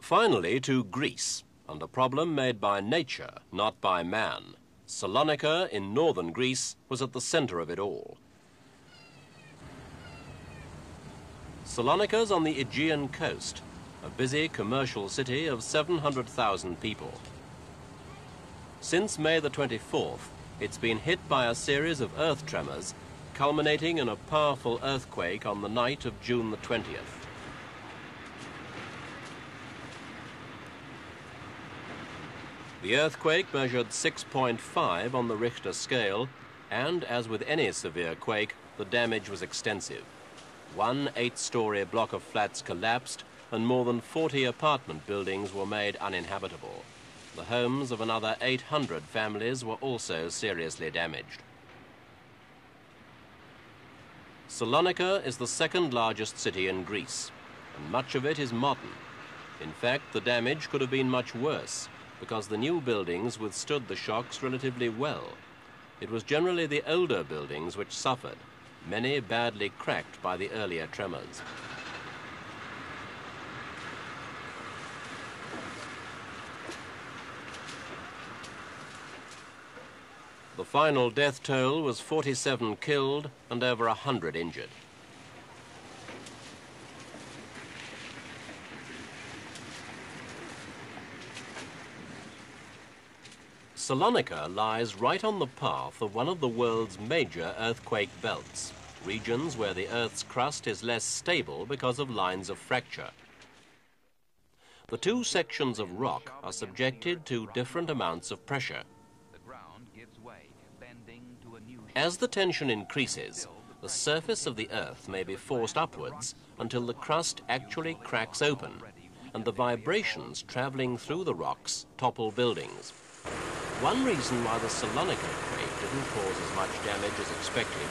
Finally to Greece, and a problem made by nature, not by man. Salonica in northern Greece was at the centre of it all. Salonica's on the Aegean coast, a busy commercial city of 700,000 people. Since May the 24th, it's been hit by a series of earth tremors, culminating in a powerful earthquake on the night of June the 20th. The earthquake measured 6.5 on the Richter scale, and as with any severe quake, the damage was extensive. One 8-story block of flats collapsed, and more than 40 apartment buildings were made uninhabitable. The homes of another 800 families were also seriously damaged. Salonica is the second largest city in Greece, and much of it is modern. In fact, the damage could have been much worse, because the new buildings withstood the shocks relatively well. It was generally the older buildings which suffered, many badly cracked by the earlier tremors. The final death toll was 47 killed and over 100 injured. Salonica lies right on the path of one of the world's major earthquake belts, regions where the Earth's crust is less stable because of lines of fracture. The two sections of rock are subjected to different amounts of pressure. As the tension increases, the surface of the Earth may be forced upwards until the crust actually cracks open, and the vibrations traveling through the rocks topple buildings. One reason why the Salonica quake didn't cause as much damage as expected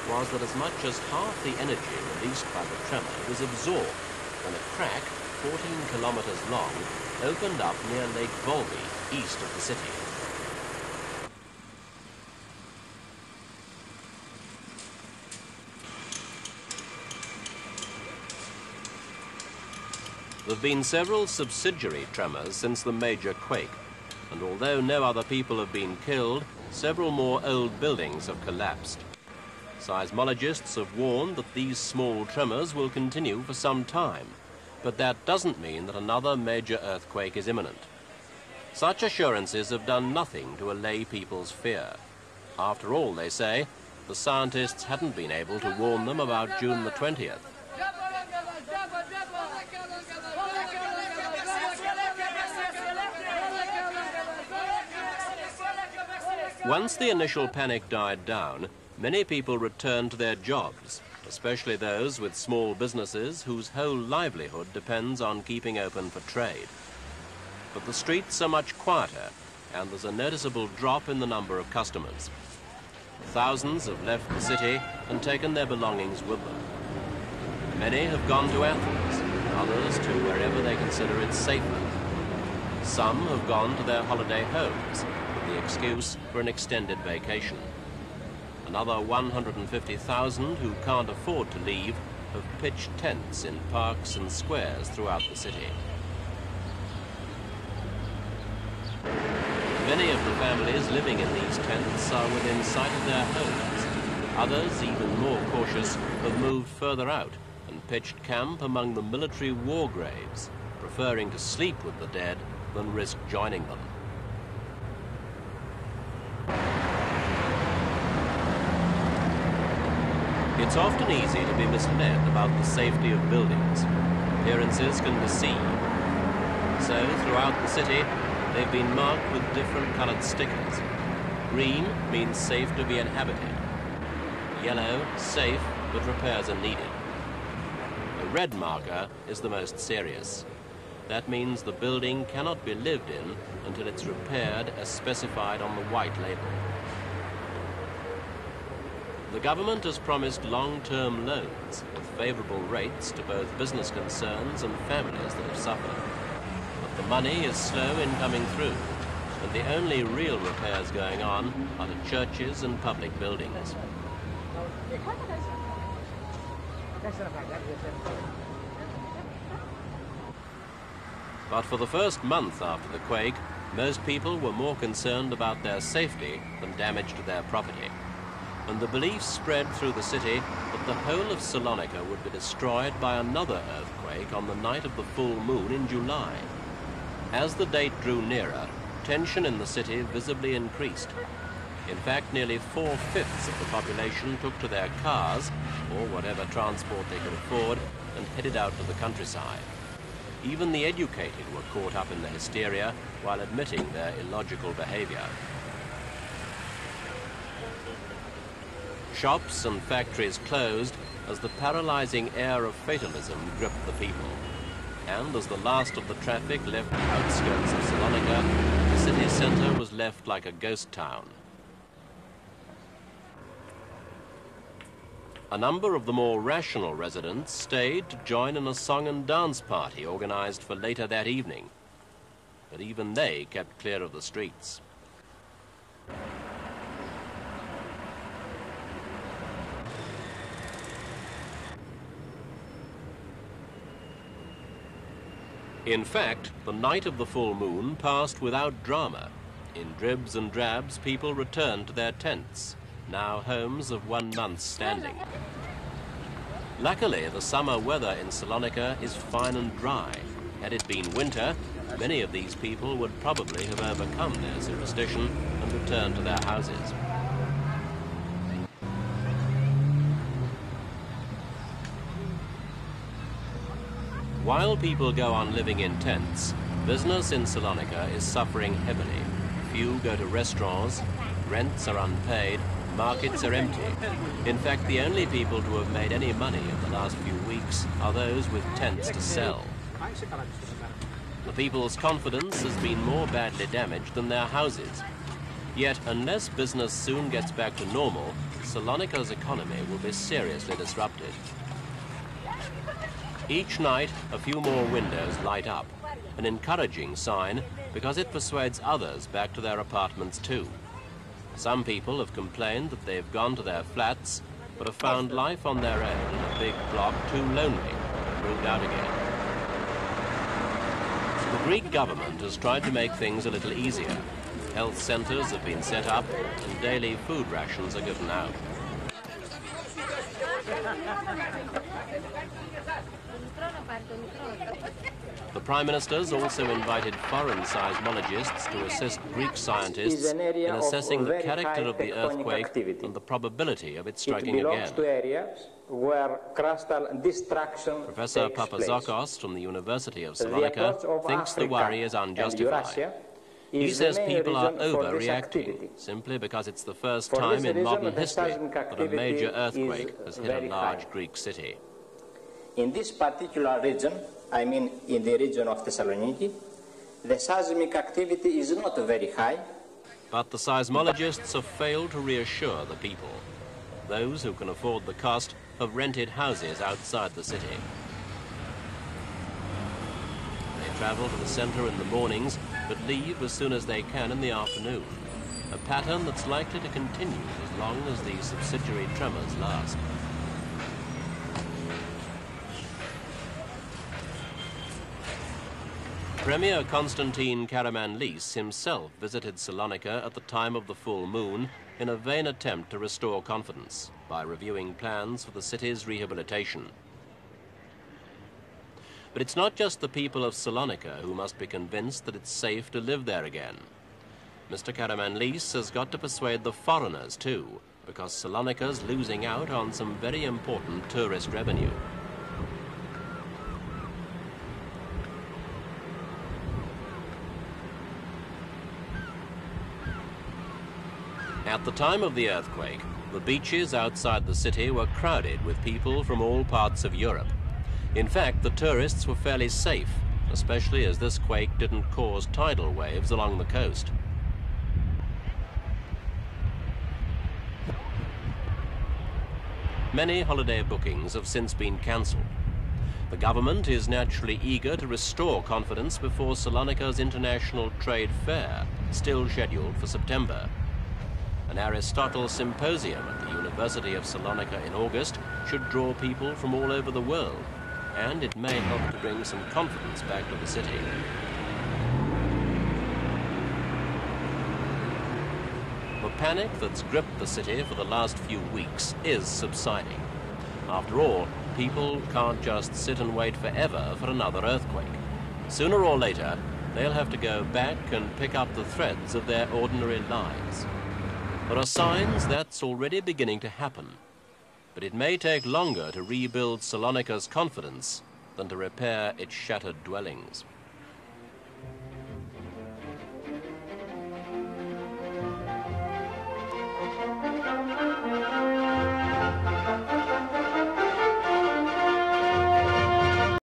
was that as much as half the energy released by the tremor was absorbed when a crack, 14 kilometers long, opened up near Lake Volvi, east of the city. There have been several subsidiary tremors since the major quake, and although no other people have been killed, several more old buildings have collapsed. Seismologists have warned that these small tremors will continue for some time, but that doesn't mean that another major earthquake is imminent. Such assurances have done nothing to allay people's fear. After all, they say, the scientists hadn't been able to warn them about June the 20th. Once the initial panic died down, many people returned to their jobs, especially those with small businesses whose whole livelihood depends on keeping open for trade. But the streets are much quieter, and there's a noticeable drop in the number of customers. Thousands have left the city and taken their belongings with them. Many have gone to Athens, others to wherever they consider it safer. Some have gone to their holiday homes, the excuse for an extended vacation. Another 150,000 who can't afford to leave have pitched tents in parks and squares throughout the city. Many of the families living in these tents are within sight of their homes. Others, even more cautious, have moved further out and pitched camp among the military war graves, preferring to sleep with the dead than risk joining them. It's often easy to be misled about the safety of buildings. Appearances can deceive. So, throughout the city, they've been marked with different colored stickers. Green means safe to be inhabited. Yellow, safe, but repairs are needed. The red marker is the most serious. That means the building cannot be lived in until it's repaired as specified on the white label. The government has promised long-term loans with favorable rates to both business concerns and families that have suffered. But the money is slow in coming through, and the only real repairs going on are to churches and public buildings. But for the first month after the quake, most people were more concerned about their safety than damage to their property. And the belief spread through the city that the whole of Salonica would be destroyed by another earthquake on the night of the full moon in July. As the date drew nearer, tension in the city visibly increased. In fact, nearly 4/5 of the population took to their cars, or whatever transport they could afford, and headed out to the countryside. Even the educated were caught up in the hysteria while admitting their illogical behavior. Shops and factories closed as the paralyzing air of fatalism gripped the people. And as the last of the traffic left the outskirts of Salonica, the city centre was left like a ghost town. A number of the more rational residents stayed to join in a song and dance party organized for later that evening. But even they kept clear of the streets. In fact, the night of the full moon passed without drama. In dribs and drabs, people returned to their tents, now homes of 1 month's standing. Luckily, the summer weather in Salonica is fine and dry. Had it been winter, many of these people would probably have overcome their superstition and returned to their houses. While people go on living in tents, business in Salonica is suffering heavily. Few go to restaurants, rents are unpaid, markets are empty. In fact, the only people to have made any money in the last few weeks are those with tents to sell. The people's confidence has been more badly damaged than their houses. Yet, unless business soon gets back to normal, Salonica's economy will be seriously disrupted. Each night, a few more windows light up, an encouraging sign because it persuades others back to their apartments too. Some people have complained that they've gone to their flats but have found life on their own in a big block too lonely and moved out again. The Greek government has tried to make things a little easier. Health centres have been set up and daily food rations are given out. The Prime Minister's also invited foreign seismologists to assist Greek scientists in assessing the character of the earthquake and the probability of it striking again. Professor Papazokos from the University of Salonica thinks the worry is unjustified. He says people are overreacting simply because it's the first time in modern history that a major earthquake has hit a large Greek city. In this particular region, I mean in the region of Thessaloniki, the seismic activity is not very high. But the seismologists have failed to reassure the people. Those who can afford the cost have rented houses outside the city. They travel to the center in the mornings, but leave as soon as they can in the afternoon, a pattern that's likely to continue as long as the subsidiary tremors last. Premier Constantine Karamanlis himself visited Salonica at the time of the full moon in a vain attempt to restore confidence by reviewing plans for the city's rehabilitation. But it's not just the people of Salonica who must be convinced that it's safe to live there again. Mr. Karamanlis has got to persuade the foreigners too, because Salonica's losing out on some very important tourist revenue. At the time of the earthquake, the beaches outside the city were crowded with people from all parts of Europe. In fact, the tourists were fairly safe, especially as this quake didn't cause tidal waves along the coast. Many holiday bookings have since been cancelled. The government is naturally eager to restore confidence before Salonica's International Trade Fair, still scheduled for September. An Aristotle symposium at the University of Salonica in August should draw people from all over the world. and it may help to bring some confidence back to the city. The panic that's gripped the city for the last few weeks is subsiding. After all, people can't just sit and wait forever for another earthquake. Sooner or later, they'll have to go back and pick up the threads of their ordinary lives. There are signs that's already beginning to happen, but it may take longer to rebuild Salonica's confidence than to repair its shattered dwellings.